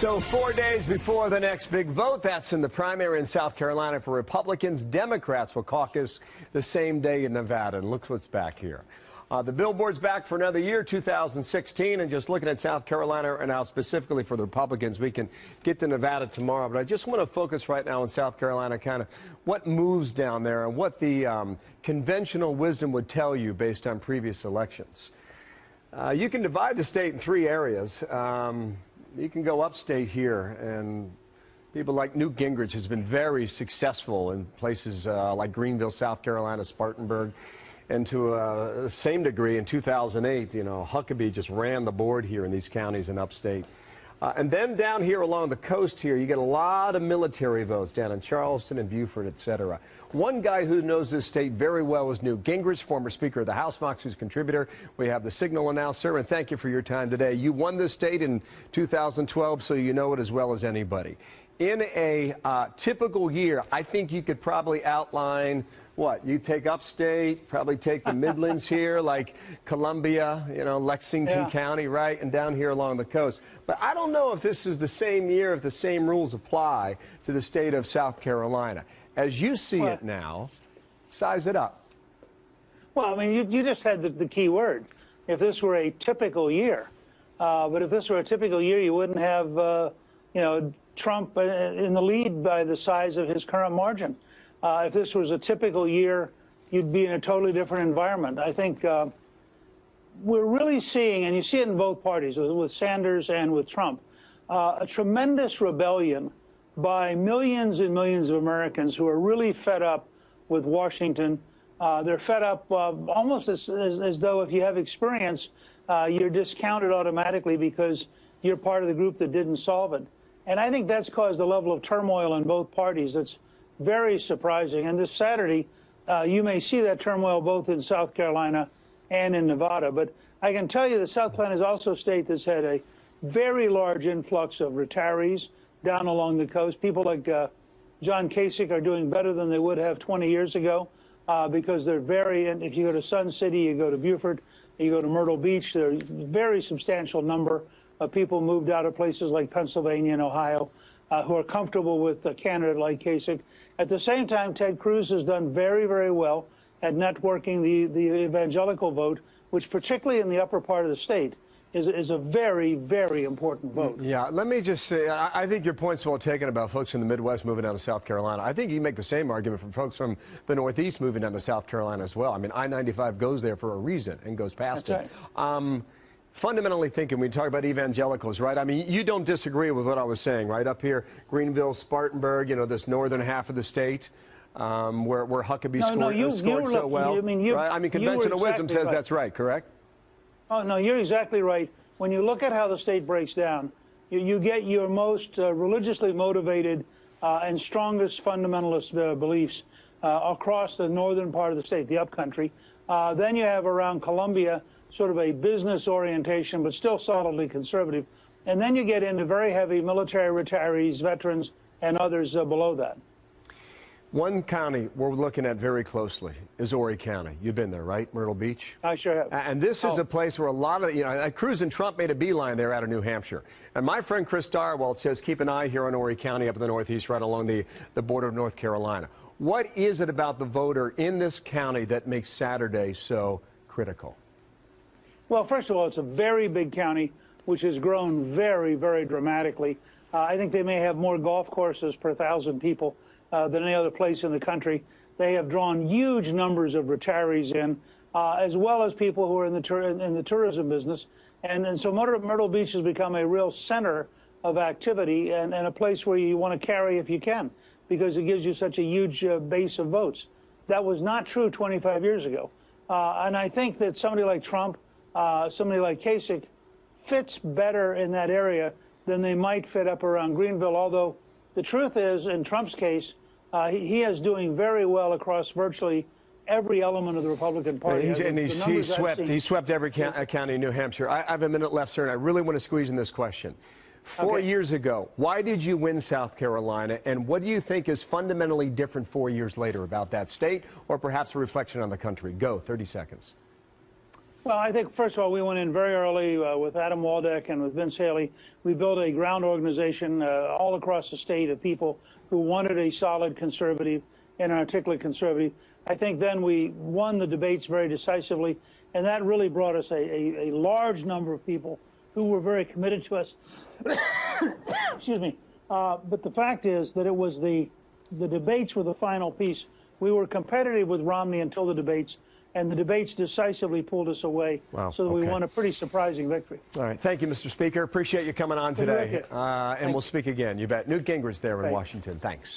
So 4 days before the next big vote, that's in the primary in South Carolina for Republicans. Democrats will caucus the same day in Nevada. And look what's back here. The billboard's back for another year, 2016. And just looking at South Carolina and now specifically for the Republicans, we can get to Nevada tomorrow. But I just want to focus right now on South Carolina, kind of what moves down there and what the conventional wisdom would tell you based on previous elections. You can divide the state in three areas. You can go upstate here, and people like Newt Gingrich has been very successful in places like Greenville, South Carolina, Spartanburg, and to the same degree in 2008, you know, Huckabee just ran the board here in these counties in upstate. And then down here along the coast here, you get a lot of military votes down in Charleston and Beaufort, et cetera. One guy who knows this state very well is Newt Gingrich, former Speaker of the House, Fox News contributor. We have the signal now, sir, and thank you for your time today. You won this state in 2012, so you know it as well as anybody. In a typical year, I think you could probably outline what? You take upstate, probably take the Midlands here, like Columbia, you know, Lexington County, right, and down here along the coast. But I don't know if this is the same year, if the same rules apply to the state of South Carolina. As you see it now, size it up. Well, I mean, you just had the key word. If this were a typical year, but if this were a typical year, you wouldn't have, you know, Trump in the lead by the size of his current margin. If this was a typical year, you'd be in a totally different environment. I think we're really seeing, and you see it in both parties, with Sanders and with Trump, a tremendous rebellion by millions and millions of Americans who are really fed up with Washington. They're fed up almost as though if you have experience, you're discounted automatically because you're part of the group that didn't solve it. And I think that's caused a level of turmoil in both parties that's very surprising. And this Saturday, you may see that turmoil both in South Carolina and in Nevada. But I can tell you that South Carolina is also a state that's had a very large influx of retirees down along the coast. People like John Kasich are doing better than they would have 20 years ago because they're very, and if you go to Sun City, you go to Beaufort, you go to Myrtle Beach, there's a very substantial number of people moved out of places like Pennsylvania and Ohio who are comfortable with a candidate like Kasich. At the same time, Ted Cruz has done very, very well at networking the evangelical vote, which particularly in the upper part of the state is a very, very important vote. Yeah, let me just say, I think your point's well taken about folks in the Midwest moving down to South Carolina. I think you make the same argument for folks from the Northeast moving down to South Carolina as well. I mean, I-95 goes there for a reason and goes past it. Right. Fundamentally thinking, we talk about evangelicals, right? I mean, you don't disagree with what I was saying, right? Up here, Greenville, Spartanburg, you know, this northern half of the state, where Huckabee scored so well. Right? I mean, conventional wisdom says that's right, correct? Oh, no, you're exactly right. When you look at how the state breaks down, you get your most religiously motivated and strongest fundamentalist beliefs across the northern part of the state, the upcountry. Then you have around Columbia sort of a business orientation, but still solidly conservative. And then you get into very heavy military retirees, veterans, and others below that. One county we're looking at very closely is Horry County. You've been there, right? Myrtle Beach? I sure have. And this is a place where a lot of, you know, Cruz and Trump made a beeline there out of New Hampshire. And my friend Chris Darwell says keep an eye here on Horry County up in the Northeast, right along the border of North Carolina. What is it about the voter in this county that makes Saturday so critical? Well, first of all, it's a very big county, which has grown very, very dramatically. I think they may have more golf courses per 1,000 people than any other place in the country. They have drawn huge numbers of retirees in, as well as people who are in the tourism business. And so Myrtle Beach has become a real center of activity and a place where you want to carry if you can, because it gives you such a huge base of votes. That was not true 25 years ago. And I think that somebody like Trump, somebody like Kasich fits better in that area than they might fit up around Greenville, although the truth is, in Trump's case, he is doing very well across virtually every element of the Republican Party. He swept every county in New Hampshire. I have a minute left, sir, and I really want to squeeze in this question. 4 years ago, why did you win South Carolina, and what do you think is fundamentally different 4 years later about that state, or perhaps a reflection on the country? Go, 30 seconds. Well, I think, first of all, we went in very early with Adam Waldeck and with Vince Haley. We built a ground organization all across the state of people who wanted a solid conservative and an articulate conservative. I think then we won the debates very decisively, and that really brought us a large number of people who were very committed to us. Excuse me. But the fact is that it was the debates were the final piece. We were competitive with Romney until the debates, and the debates decisively pulled us away. Wow, so that we won a pretty surprising victory. All right. Thank you, Mr. Speaker. Appreciate you coming on today. And we'll speak again. You bet. Newt Gingrich there in Washington. Thanks.